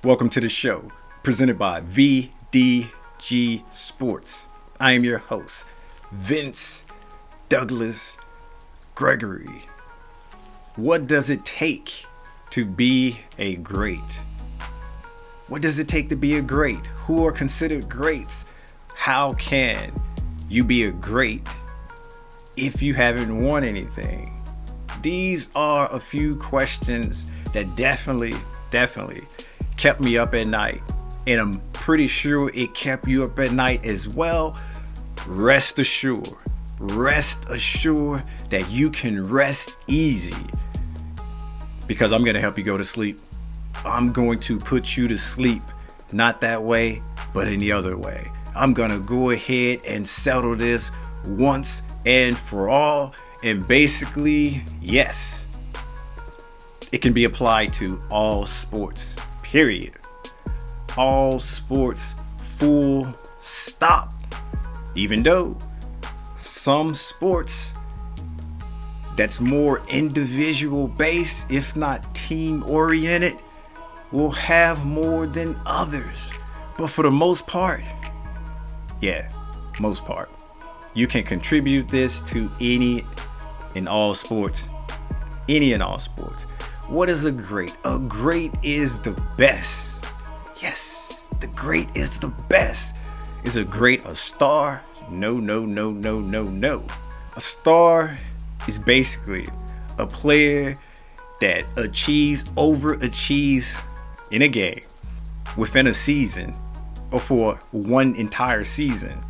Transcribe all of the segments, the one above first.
Welcome to the show, presented by VDG Sports. I am your host, Vince Douglas Gregory. What does it take to be a great? What does it take to be a great? Who are considered greats? How can you be a great if you haven't won anything? These are a few questions that definitely kept me up at night, and I'm pretty sure it kept you up at night as well. Rest assured that you can rest easy, because I'm going to help you go to sleep. I'm going to put you to sleep, not that way, but in the other way. I'm going to go ahead and settle this once and for all. And basically, yes, it can be applied to all sports, period. All sports, full stop. Even though some sports that's more individual based, if not team oriented, will have more than others. But for the most part, you can contribute this to any and all sports. What is a great? A great is the best. Yes, the great is the best. Is a great a star? No. A star is basically a player that overachieves in a game within a season, or for one entire season.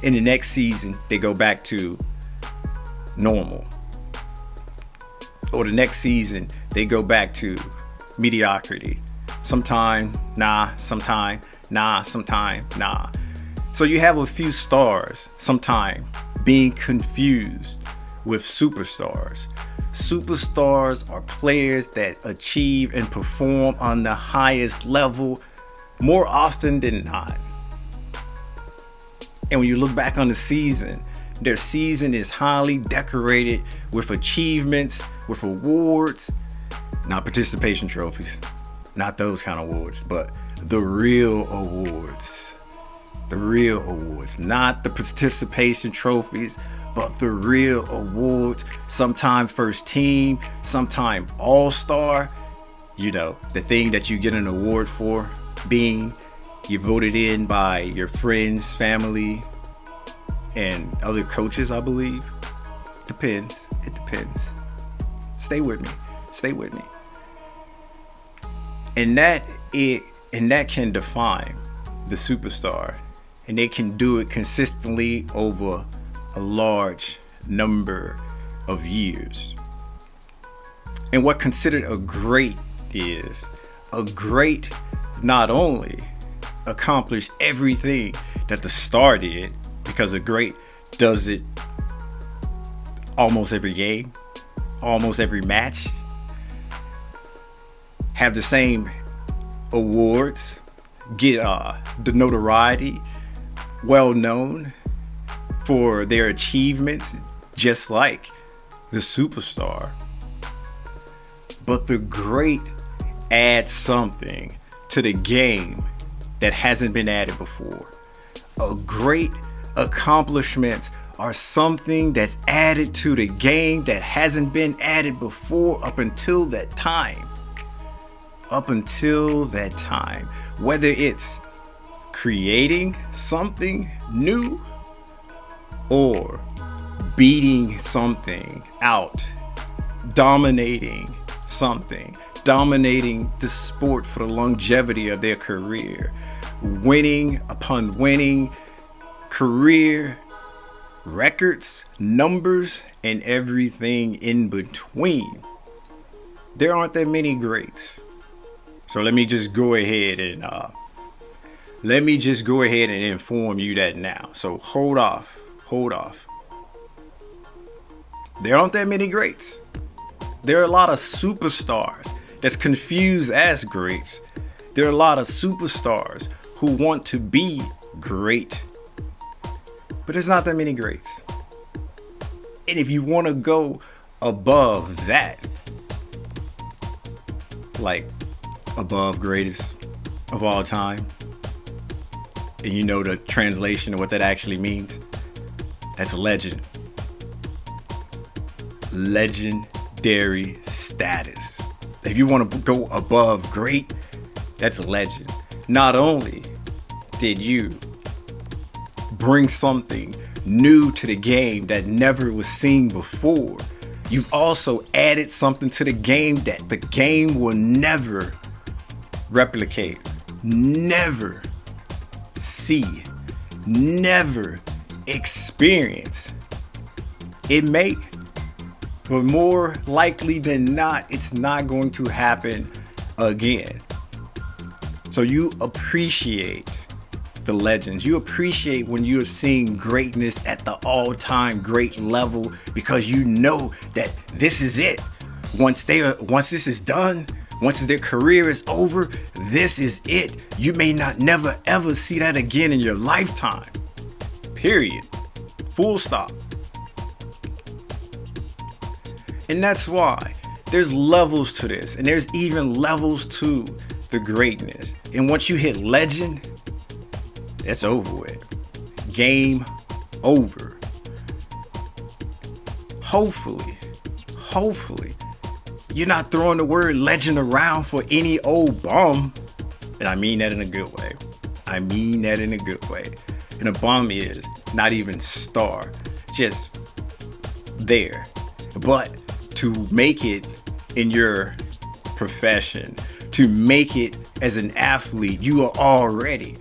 In the next season, they go back to normal. Or the next season, they go back to mediocrity. Sometime, nah. Sometime, nah. So you have a few stars sometime being confused with superstars. Superstars are players that achieve and perform on the highest level more often than not. And when you look back on the season, their season is highly decorated with achievements, with awards, not participation trophies, not those kind of awards, but the real awards. The real awards, not the participation trophies, but the real awards. Sometime first team, sometime all-star. You know, the thing that you get an award for being you voted in by your friends, family, and other coaches, I believe. It depends. Stay with me. And that can define the superstar. And they can do it consistently over a large number of years. And what considered a great is, a great not only accomplished everything that the star did, because a great does it almost every game, almost every match, have the same awards, get the notoriety, well known for their achievements, just like the superstar. But the great adds something to the game that hasn't been added before. A great accomplishments are something that's added to the game that hasn't been added before up until that time. Whether it's creating something new or beating something out, dominating the sport for the longevity of their career, winning upon winning, career records, numbers, and everything in between. There aren't that many greats. So let me just go ahead and inform you that now. So hold off. There aren't that many greats. There are a lot of superstars that's confused as greats. There are a lot of superstars who want to be great, but there's not that many greats. And if you want to go above that, like above greatest, of all time. And you know the translation of what that actually means? That's legend. Legendary status. If you want to go above great, that's legend. Not only did you bring something new to the game that never was seen before, you've also added something to the game that the game will never replicate, never see, never experience. It may, but more likely than not, it's not going to happen again. So you appreciate the legends. You appreciate when you're seeing greatness at the all-time great level, because you know that this is it. Once this is done, once their career is over, this is it. You may not never ever see that again in your lifetime. Period. Full stop. And that's why there's levels to this, and there's even levels to the greatness. And once you hit legend, it's over with. Game over. Hopefully, you're not throwing the word legend around for any old bum. And I mean that in a good way. And a bum is not even star, just there. But to make it in your profession, to make it as an athlete, you are already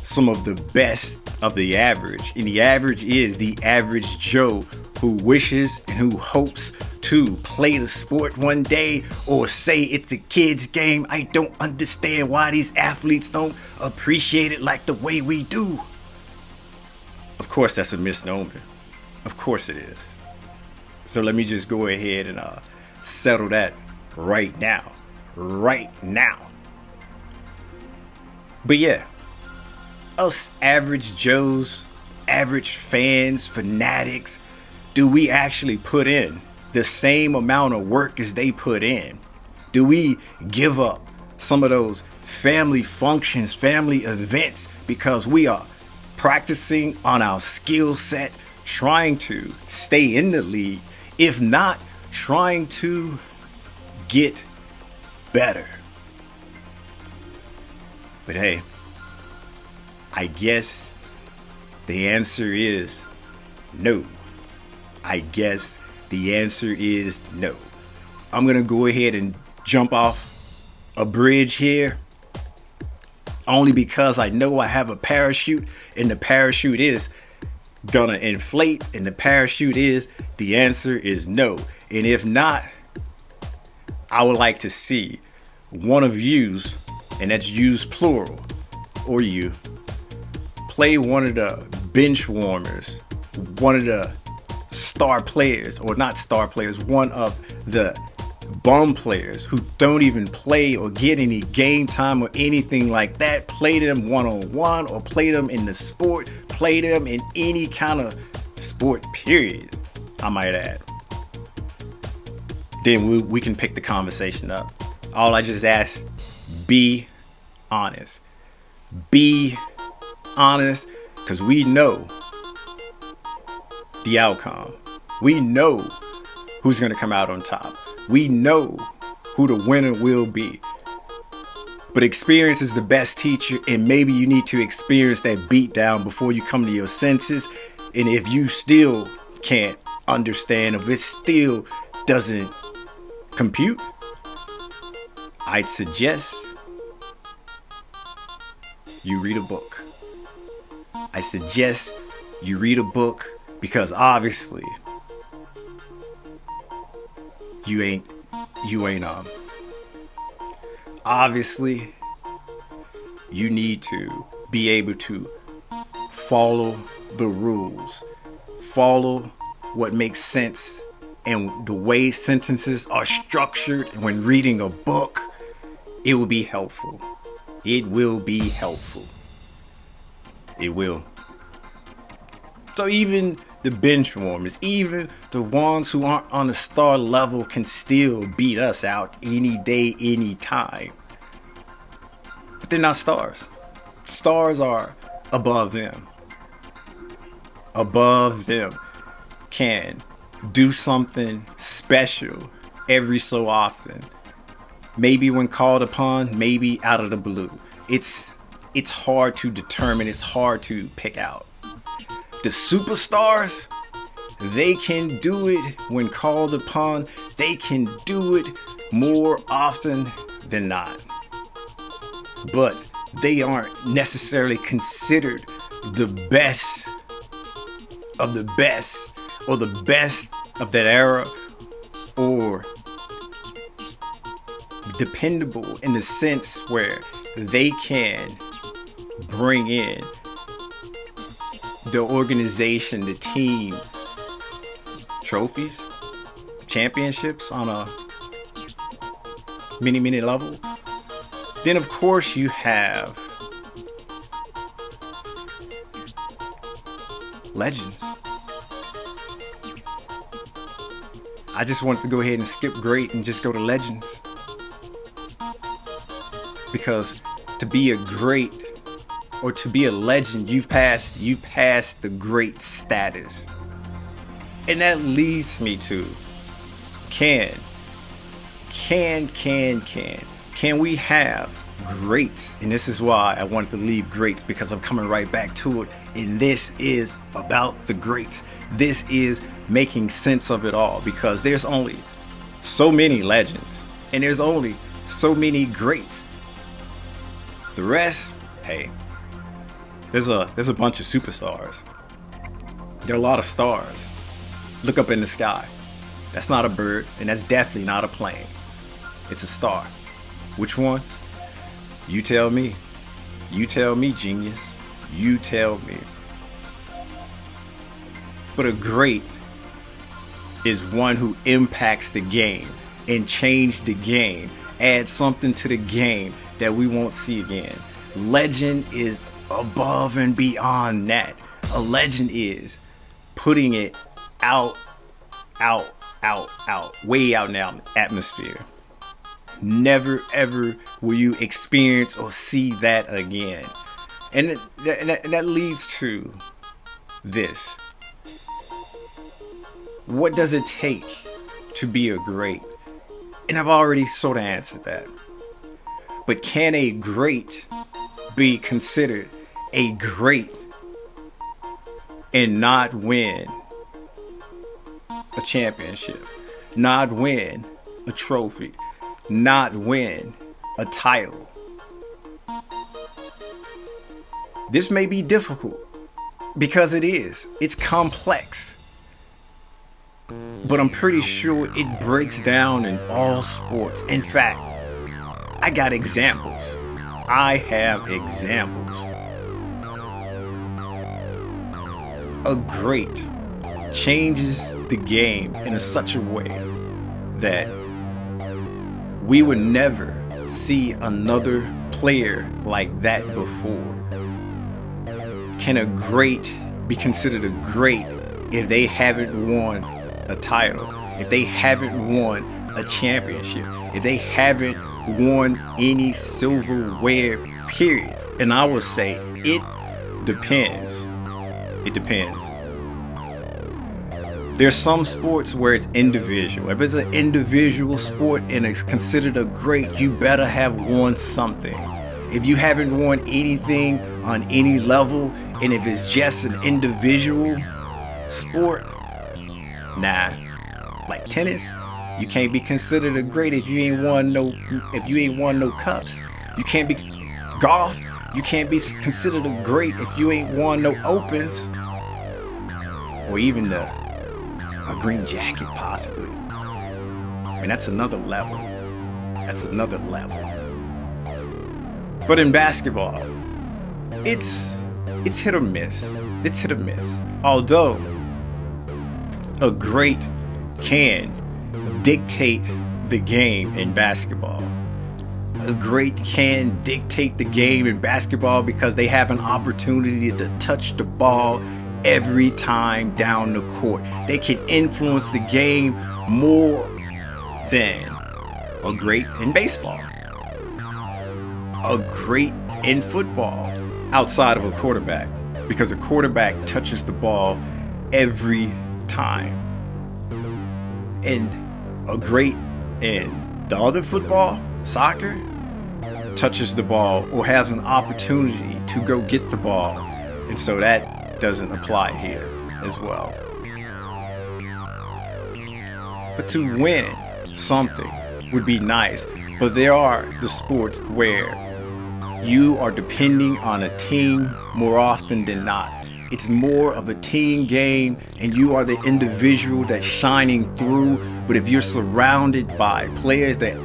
some of the best of the average. And the average is the average Joe who wishes and who hopes to play the sport one day, or say it's a kid's game. I don't understand why these athletes don't appreciate it like the way we do. Of course, that's a misnomer. Of course it is. So let me just go ahead and settle that right now. But yeah, us average Joes, average fans, fanatics, do we actually put in the same amount of work as they put in? Do we give up some of those family functions, family events, because we are practicing on our skill set, trying to stay in the league, if not trying to get better? But hey, I guess the answer is no. I'm gonna go ahead and jump off a bridge here, only because I know I have a parachute, and the parachute is gonna inflate, and the answer is no. And if not, I would like to see one of yous, and that's yous plural, or you, play one of the bench warmers, one of the star players, or not star players, one of the bum players who don't even play or get any game time or anything like that. Play them one-on-one, or play them in the sport, play them in any kind of sport, period, I might add. Then we can pick the conversation up. All I just ask, be honest. Be honest, because we know the outcome. We know who's going to come out on top. We know who the winner will be. But experience is the best teacher, and maybe you need to experience that beatdown before you come to your senses. And if you still can't understand, if it still doesn't compute, I'd suggest you read a book. Because obviously you ain't obviously you need to be able to follow the rules, follow what makes sense, and the way sentences are structured when reading a book. It will be helpful. It will. So even the bench warmers, even the ones who aren't on the star level, can still beat us out any day, any time. They're not stars. Stars are above them. Above them. Can do something special every so often. Maybe when called upon, maybe out of the blue. It's hard to determine. It's hard to pick out. The superstars, they can do it when called upon. They can do it more often than not. But they aren't necessarily considered the best of the best, or the best of that era, or dependable in the sense where they can bring in the organization, the team, trophies, championships on a many level. Then of course you have legends. I just wanted to go ahead and skip great and just go to legends. Because to be a great or to be a legend, you passed the great status. And that leads me to can we have greats? And this is why I wanted to leave greats, because I'm coming right back to it. And this is about the greats. This is making sense of it all, because there's only so many legends and there's only so many greats. The rest, hey, there's a bunch of superstars. There are a lot of stars. Look up in the sky. That's not a bird, and that's definitely not a plane. It's a star. Which one? You tell me. You tell me, genius. You tell me. But a great is one who impacts the game and change the game, add something to the game that we won't see again. Legend is above and beyond that. A legend is putting it out, way out in the atmosphere. Never ever will you experience or see that again. And that leads to this. What does it take to be a great? And I've already sort of answered that. But can a great be considered a great and not win a championship, not win a trophy, not win a title? This may be difficult because it is. It's complex. But I'm pretty sure it breaks down in all sports. In fact, I got examples. I have examples. A great changes the game in such a way that we would never see another player like that before. Can a great be considered a great if they haven't won a title, if they haven't won a championship, if they haven't won any silverware, period? And I will say it depends. It depends. There's some sports where it's individual. If it's an individual sport and it's considered a great, you better have won something. If you haven't won anything on any level, and if it's just an individual sport, nah. Like tennis, you can't be considered a great if you ain't won no cups. You can't be golf. You can't be considered a great if you ain't won no opens, or even a green jacket possibly. And that's another level. That's another level. But in basketball, it's hit or miss. It's hit or miss. Although a great can dictate the game in basketball. A great can dictate the game in basketball because they have an opportunity to touch the ball every time down the court. They can influence the game more than a great in baseball. a great in football outside of a quarterback, because a quarterback touches the ball every time. And a great in the other football, soccer, touches the ball or has an opportunity to go get the ball. And so that doesn't apply here as well. But to win something would be nice. But there are the sports where you are depending on a team more often than not. It's more of a team game and you are the individual that's shining through. But if you're surrounded by players that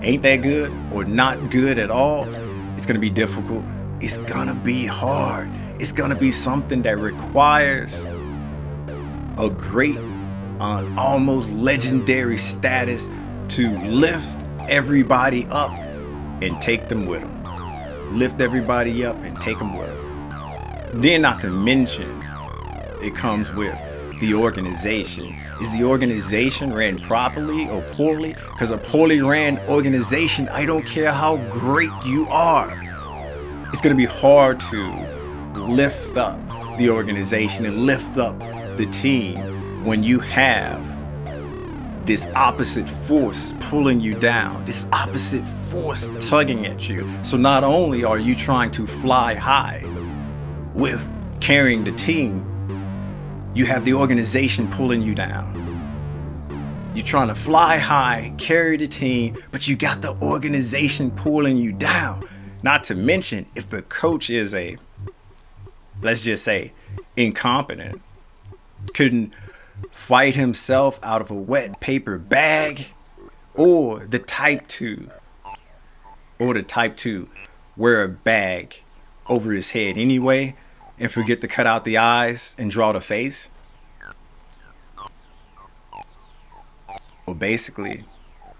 ain't that good or not good at all, it's going to be difficult. It's going to be hard. It's going to be something that requires a great, almost legendary status to lift everybody up and take them with them. Lift everybody up and take them with them. Then not to mention, it comes with the organization. Is the organization ran properly or poorly? Because a poorly ran organization, I don't care how great you are, it's going to be hard to lift up the organization and lift up the team when you have this opposite force pulling you down, this opposite force tugging at you. So not only are you trying to fly high with carrying the team, you have the organization pulling you down. You're trying to fly high, carry the team, but you got the organization pulling you down. Not to mention, if the coach is let's just say, incompetent, couldn't fight himself out of a wet paper bag, or the type to wear a bag over his head anyway and forget to cut out the eyes and draw the face. Well, basically,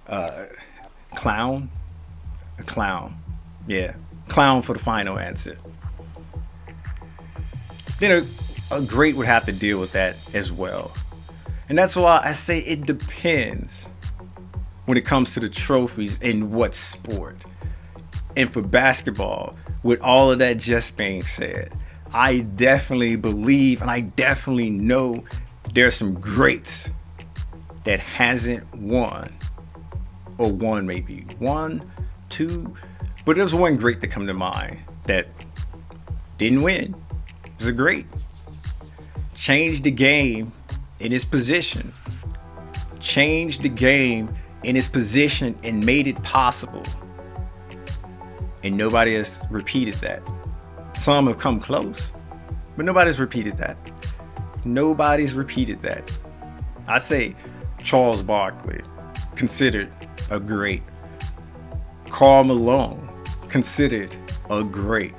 a clown. Yeah, clown for the final answer. Then a great would have to deal with that as well. And that's why I say it depends when it comes to the trophies in what sport. And for basketball, with all of that just being said, I definitely believe and I definitely know there's some greats that hasn't won, or won maybe 1, 2, but there's one great that come to mind that didn't win. It was a great. Changed the game in its position. Changed the game in its position and made it possible. And nobody has repeated that. Some have come close, but nobody's repeated that. Nobody's repeated that. I say Charles Barkley, considered a great. Karl Malone, considered a great.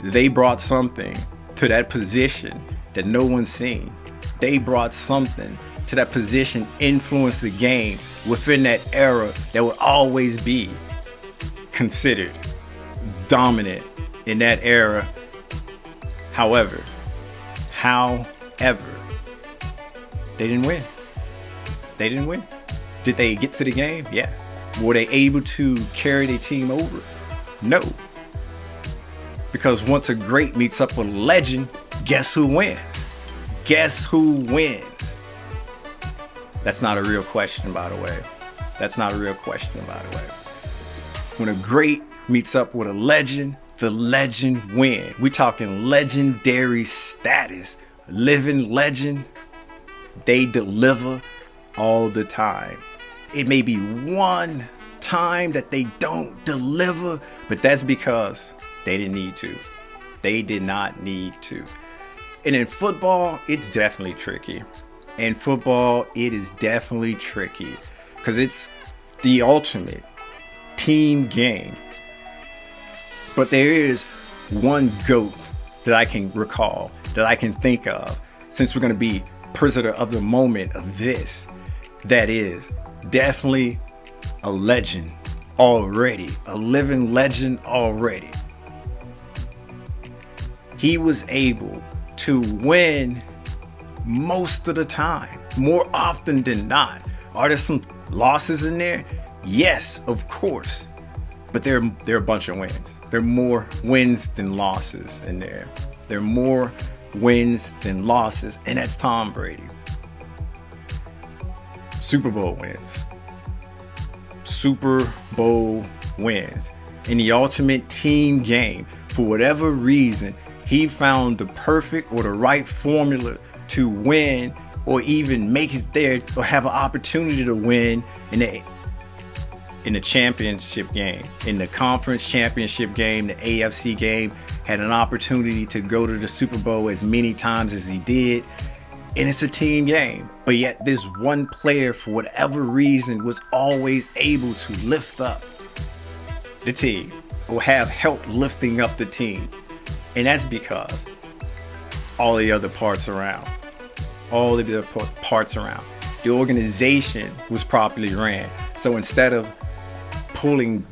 They brought something to that position that no one's seen. They brought something to that position, influenced the game within that era that would always be considered dominant in that era. However, they didn't win. They didn't win. Did they get to the game? Yeah. Were they able to carry their team over? No. Because once a great meets up with a legend, guess who wins? Guess who wins? That's not a real question, by the way. That's not a real question, by the way. When a great meets up with a legend, the legend wins. We're talking legendary status. Living legend. They deliver all the time. It may be one time that they don't deliver, but that's because they didn't need to. They did not need to. And in football, it's definitely tricky. In football, it is definitely tricky because it's the ultimate team game. But there is one GOAT that I can recall, that I can think of, since we're going to be prisoner of the moment of this, that is definitely a legend already, a living legend already. He was able to win most of the time, more often than not. Are there some losses in there? Yes, of course. But there are a bunch of wins. There are more wins than losses in there. There are more wins than losses, and that's Tom Brady. Super Bowl wins. Super Bowl wins. In the ultimate team game, for whatever reason, he found the perfect or the right formula to win, or even make it there, or have an opportunity to win in the championship game, in the conference championship game, the AFC game. Had an opportunity to go to the Super Bowl as many times as he did. And it's a team game. But yet this one player, for whatever reason, was always able to lift up the team, or have help lifting up the team. And that's because all the other parts around, the organization was properly ran. So instead of pulling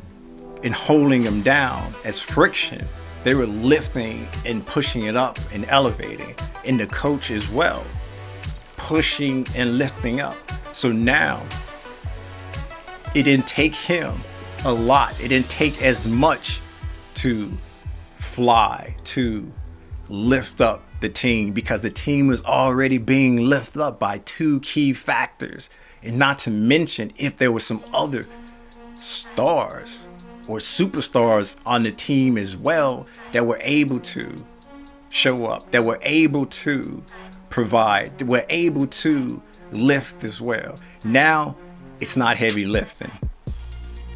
and holding them down as friction, they were lifting and pushing it up and elevating. And the coach as well, pushing and lifting up. So now it didn't take him a lot. It didn't take as much to fly, to lift up the team, because the team was already being lifted up by two key factors. And not to mention, if there were some other stars or superstars on the team as well that were able to show up, that were able to provide, that were able to lift as well. Now it's not heavy lifting.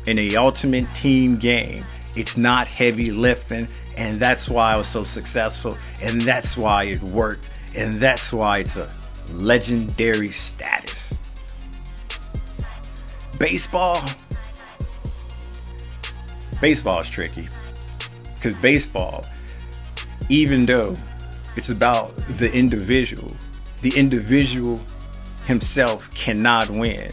In the ultimate team game, it's not heavy lifting, and that's why it was so successful, and that's why it worked, and that's why it's a legendary status. Baseball is tricky, because baseball, even though it's about the individual himself cannot win.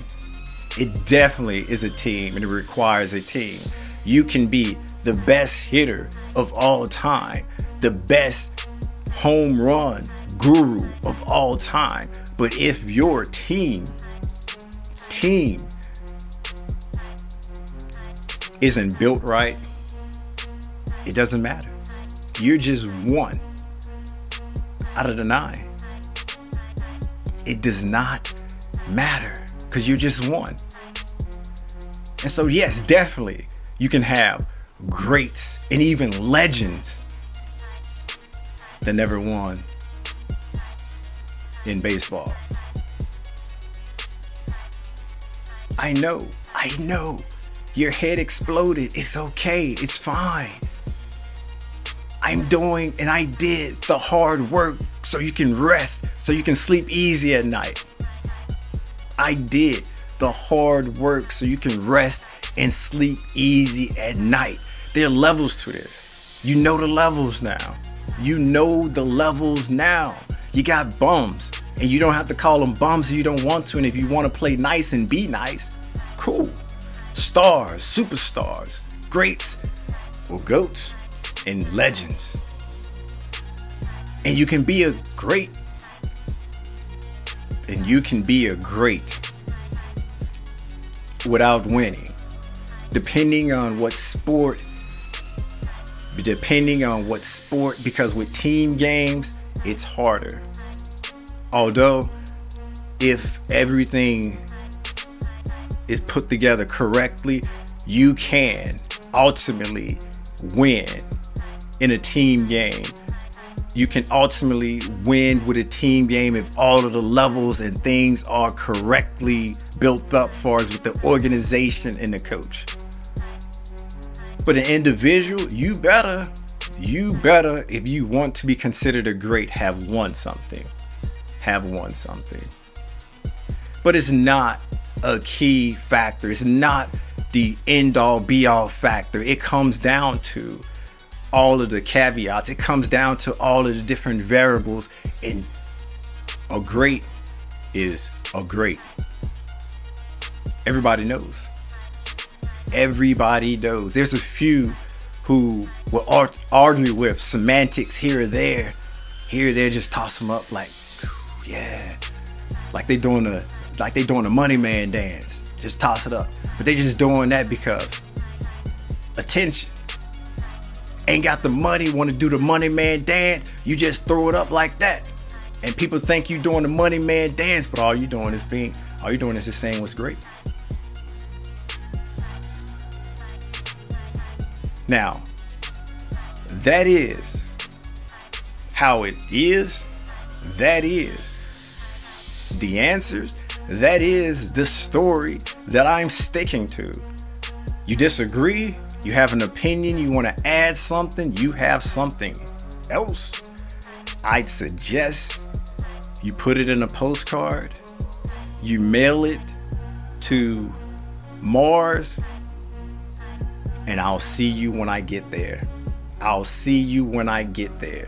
It definitely is a team, and it requires a team. You can be the best hitter of all time, the best home run guru of all time, but if your team isn't built right, it doesn't matter. You're just one out of the 9. It does not matter, because you're just one. And so yes, definitely you can have greats and even legends that never won in baseball. I know your head exploded. It's okay, it's fine. I'm doing, and I did the hard work so you can rest, so you can sleep easy at night. I did the hard work so you can rest and sleep easy at night. There are levels to this. You know the levels now. You got bums, and you don't have to call them bums if you don't want to. And if you want to play nice and be nice, cool. Stars, superstars, greats, or goats, and legends. And you can be a great. Without winning. Depending on what sport, because with team games, it's harder. Although, if everything is put together correctly, you can ultimately win in a team game. You can ultimately win with a team game if all of the levels and things are correctly built up for us with the organization and the coach. But an individual, you better, if you want to be considered a great, have won something. But it's not a key factor. It's not the end all be all factor. It comes down to all of the caveats. It comes down to all of the different variables, and a great is a great. Everybody knows. There's a few who will argue with semantics here or there. Just toss them up like, yeah, like they doing a money man dance. Just toss it up. But they just doing that because attention. Ain't got the money, want to do the money man dance, you just throw it up like that. And people think you doing the money man dance, but all you doing is just saying what's great. Now, that is how it is. That is the answers. That is the story that I'm sticking to. You disagree? You have an opinion? You want to add something? You have something else? I'd suggest you put it in a postcard. You mail it to Mars. And I'll see you when I get there. I'll see you when I get there.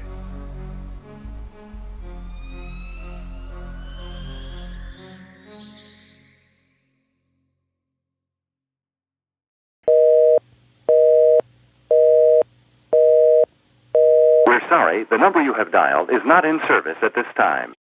We're sorry, the number you have dialed is not in service at this time.